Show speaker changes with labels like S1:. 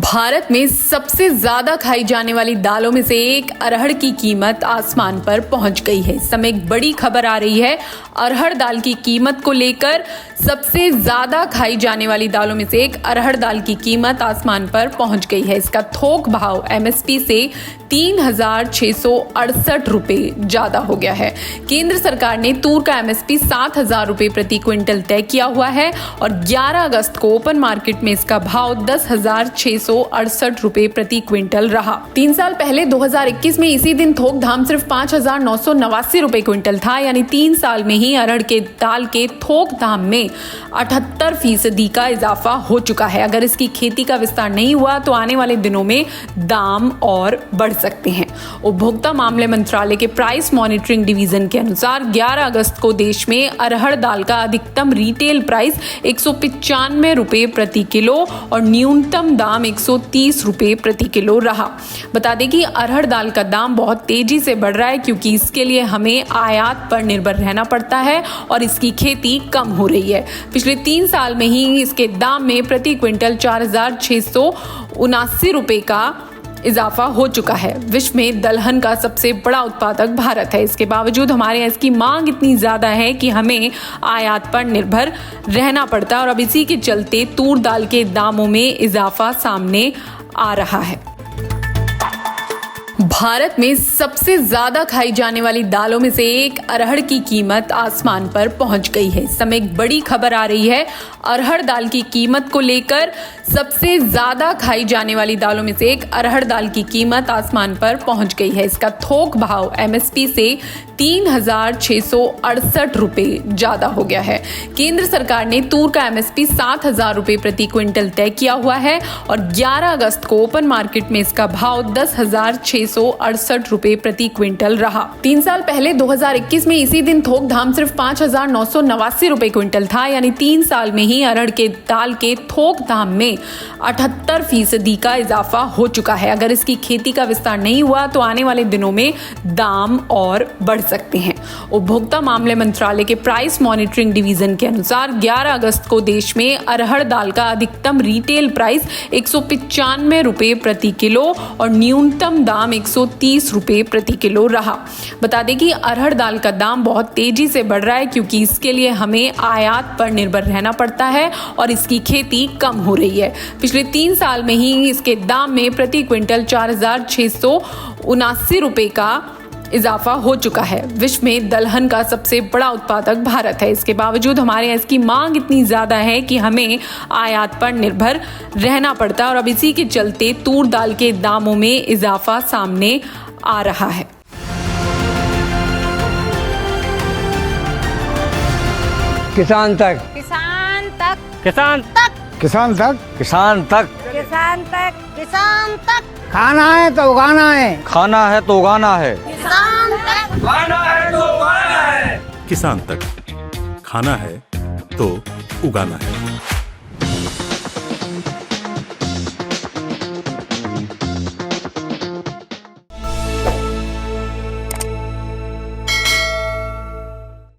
S1: भारत में सबसे ज्यादा खाई जाने वाली दालों में से एक अरहर की कीमत आसमान पर पहुंच गई है। इस समय एक बड़ी खबर आ रही है अरहर दाल की कीमत को लेकर। सबसे ज्यादा खाई जाने वाली दालों में से एक अरहर दाल की कीमत आसमान पर पहुंच गई है। इसका थोक भाव एमएसपी से 3,668 रुपए ज्यादा हो गया है। केंद्र सरकार ने तूर का एमएसपी 7,000 रुपए प्रति क्विंटल तय किया हुआ है और 11 अगस्त को ओपन मार्केट में इसका भाव 10,668 रुपए प्रति क्विंटल रहा। 3 साल पहले 2021 में इसी दिन थोक दाम सिर्फ 5,989 रुपए क्विंटल था। यानी 3 साल में ही अरहर के दाल के थोक दाम में 78% का इजाफा हो चुका है। अगर इसकी खेती का विस्तार नहीं हुआ तो आने वाले दिनों में दाम और बढ़ सकते हैं। उपभोक्ता मामले मंत्रालय के प्राइस मॉनिटरिंग डिवीजन के अनुसार 11 अगस्त को देश में अरहर दाल का अधिकतम रिटेल प्राइस 195 रुपए प्रति किलो और न्यूनतम दाम 130 रुपए प्रति किलो रहा। बता दें कि अरहर दाल का दाम बहुत तेजी से बढ़ रहा है क्योंकि इसके लिए हमें आयात पर निर्भर रहना पड़ता है और इसकी खेती कम हो रही है। पिछले 3 साल में ही इसके दाम में प्रति क्विंटल 4,679 रुपए का इजाफा हो चुका है। विश्व में दलहन का सबसे बड़ा उत्पादक भारत है। इसके बावजूद हमारे यहाँ इसकी मांग इतनी ज्यादा है कि हमें आयात पर निर्भर रहना पड़ता है और अब इसी के चलते तूर दाल के दामों में इजाफा सामने आ रहा है। भारत में सबसे ज्यादा खाई जाने वाली दालों में से एक अरहर की कीमत आसमान पर पहुंच गई है। इस समय एक बड़ी खबर आ रही है अरहर दाल की कीमत को लेकर। सबसे ज्यादा खाई जाने वाली दालों में से एक अरहर दाल की कीमत आसमान पर पहुंच गई है। इसका थोक भाव एमएसपी से 3,668 रुपए ज्यादा हो गया है। केंद्र सरकार ने तूर का एमएसपी 7,000 रुपए प्रति क्विंटल तय किया हुआ है और 11 अगस्त को ओपन मार्केट में इसका भाव 10,668 रुपए प्रति क्विंटल रहा। 3 साल पहले 2021 में इसी दिन थोक दाम सिर्फ 5,989 रुपए क्विंटल था। यानी 3 साल में ही अरहर के दाल के थोक दाम में 78% का इजाफा हो चुका है। अगर इसकी खेती का विस्तार नहीं हुआ तो आने वाले दिनों में दाम और बढ़ सकते हैं। उपभोक्ता मामले मंत्रालय के प्राइस मॉनिटरिंग डिवीजन के अनुसार 11 अगस्त को देश में अरहर दाल का अधिकतम रिटेल प्राइस 195 रुपए प्रति किलो और न्यूनतम दाम 130 रुपए प्रति किलो रहा। बता दें कि अरहर दाल का दाम बहुत तेजी से बढ़ रहा है क्योंकि इसके लिए हमें आयात पर निर्भर रहना पड़ता है और इसकी खेती कम हो रही है। पिछले 3 साल में ही इसके दाम में प्रति क्विंटल 4,679 रुपए का इजाफा हो चुका है। विश्व में दलहन का सबसे बड़ा उत्पादक भारत है। इसके बावजूद हमारे यहाँ इसकी मांग इतनी ज्यादा है कि हमें आयात पर निर्भर रहना पड़ता है और अब इसी के चलते तूर दाल के दामों में इजाफा सामने आ रहा है।
S2: किसान तक,
S3: किसान तक,
S2: किसान
S3: तक,
S2: किसान तक, किसान तक,
S3: किसान तक, किसान तक,
S2: खाना है तो उगाना है,
S4: खाना है तो उगाना है,
S3: किसान तक,
S2: खाना है तो उगाना है,
S5: किसान तक, खाना है तो उगाना है।